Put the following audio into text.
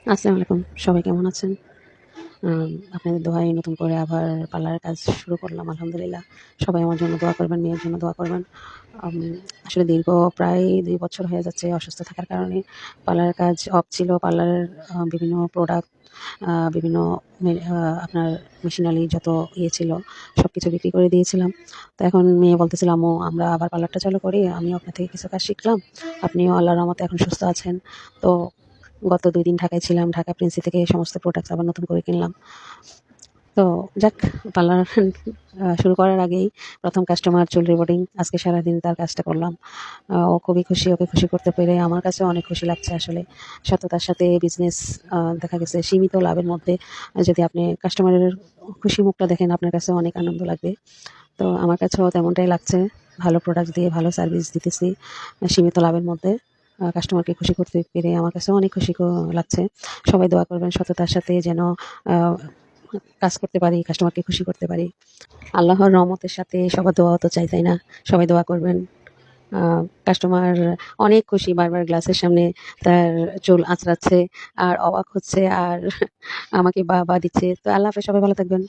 আসসালামু আলাইকুম। সবাই কেমন আছেন? আপনাদের দোয়ায় নতুন করে আবার পার্লারের কাজ শুরু করলাম আলহামদুলিল্লাহ। সবাই আমার জন্য দোয়া করবেন, মেয়ের জন্য দোয়া করবেন। আম আসলে দীর্ঘ প্রায় ২ বছর হয়ে যাচ্ছে অসুস্থ থাকার কারণে পার্লারের কাজ অফ ছিল। পার্লারের বিভিন্ন প্রোডাক্ট, বিভিন্ন মে আ আপনার মেশিনারি যত ছিল সবকিছু বিক্রি করে দিয়েছিলাম। তো এখন মেয়ে বলতেছিল, "আম্মু আমরা আবার পার্লারটা চালু করি। আমিও আপনার থেকে কিছু কাজ শিখলাম। আপনিও আল্লাহর রহমতে এখন সুস্থ আছেন।" তো গত ২ দিন ঢাকায় ছিলাম। ঢাকা প্রিন্সি থেকে সমস্ত প্রোডাক্টস আবার নতুন করে কিনলাম। তো যাক, পার্লার শুরু করার আগেই ১ম কাস্টমার চুল রিবন্ডিং। আজকে সারাদিন তার কাজটা করলাম। ও খুবই খুশি। ওকে খুশি করতে পেরে আমার কাছেও অনেক খুশি লাগছে আসলে। সততার সাথে বিজনেস দেখা গেছে সীমিত লাভের মধ্যে যদি আপনি কাস্টমারের খুশি মুখটা দেখেন আপনার কাছে অনেক আনন্দ লাগবে। তো আমার কাছেও তেমনটাই লাগছে। ভালো প্রোডাক্ট দিয়ে ভালো সার্ভিস দিতেছি সীমিত লাভের মধ্যে। কাস্টমারকে খুশি করতে পেরে আমার কাছেও অনেক খুশি লাগছে। সবাই দোয়া করবেন সততার সাথে যেন আ কাজ করতে পারি, কাস্টমারকে খুশি করতে পারি। আল্লাহর রহমতের সাথে সবার দোয়াও তো চাই, তাই না? সবাই দোয়া করবেন। আ কাস্টমার অনেক খুশি, বারবার গ্লাসের সামনে তার চুল আঁচড়াচ্ছে আর অবাক হচ্ছে আর আমাকে বাহ, বাহ দিচ্ছে। তো আল্লাহ হাফেজ, সবাই ভালো থাকবেন।